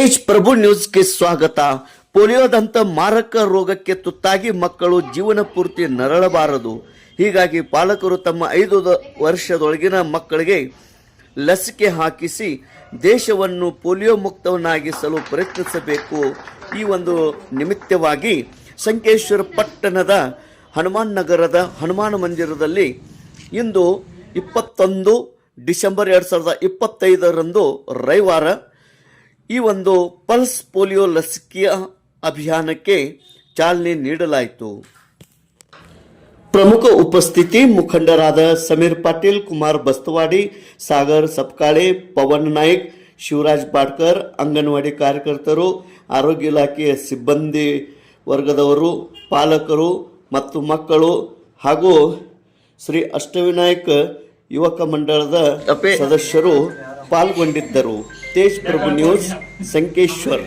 ತೇಜ್ ಪ್ರಭು ನ್ಯೂಸ್ಗೆ ಸ್ವಾಗತ. ಪೋಲಿಯೋದಂತ ಮಾರಕ ರೋಗಕ್ಕೆ ತುತ್ತಾಗಿ ಮಕ್ಕಳು ಜೀವನ ಪೂರ್ತಿ ನರಳಬಾರದು. ಹೀಗಾಗಿ ಪಾಲಕರು ತಮ್ಮ 5 ವರ್ಷದೊಳಗಿನ ಮಕ್ಕಳಿಗೆ ಲಸಿಕೆ ಹಾಕಿಸಿ ದೇಶವನ್ನು ಪೋಲಿಯೋ ಮುಕ್ತವನ್ನಾಗಿಸಲು ಪ್ರಯತ್ನಿಸಬೇಕು. ಈ ಒಂದು ನಿಮಿತ್ತವಾಗಿ ಸಂಕೇಶ್ವರ ಪಟ್ಟಣದ ಹನುಮಾನ್ ನಗರದ ಹನುಮಾನ ಮಂದಿರದಲ್ಲಿ ಇಂದು 21 ಡಿಸೆಂಬರ್ 2025 ರವಿವಾರ ಈ ಒಂದು ಪಲ್ಸ್ ಪೋಲಿಯೋ ಲಸಿಕೆಯ ಅಭಿಯಾನಕ್ಕೆ ಚಾಲನೆ ನೀಡಲಾಯಿತು. ಪ್ರಮುಖ ಉಪಸ್ಥಿತಿ ಮುಖಂಡರಾದ ಸಮೀರ್ ಪಾಟೀಲ್, ಕುಮಾರ್ ಬಸ್ತವಾಡಿ, ಸಾಗರ್ ಸಪ್ಕಾಳೆ, ಪವನ್ ನಾಯ್ಕ್, ಶಿವರಾಜ್ ಬಾಡ್ಕರ್, ಅಂಗನವಾಡಿ ಕಾರ್ಯಕರ್ತರು, ಆರೋಗ್ಯ ಇಲಾಖೆಯ ಸಿಬ್ಬಂದಿ ವರ್ಗದವರು, ಪಾಲಕರು ಮತ್ತು ಮಕ್ಕಳು ಹಾಗೂ ಶ್ರೀ ಅಷ್ಟವಿನಾಯಕ ಯುವಕ ಮಂಡಳದ ಸದಸ್ಯರು ಪಾಲ್ಗೊಂಡಿದ್ದರು. ತೇಜ್ ಪ್ರಭು ನ್ಯೂಸ್, ಸಂಕೇಶ್ವರ್.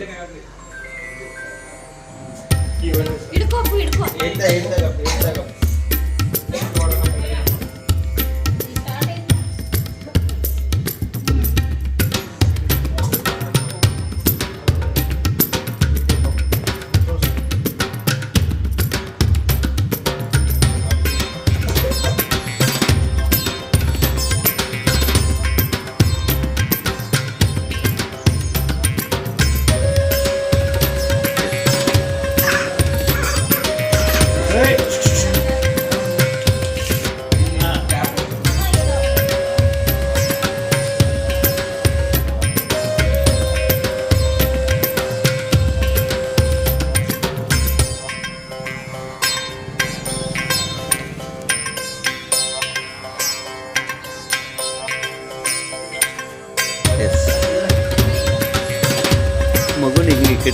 ಮಗುನಿಗೆ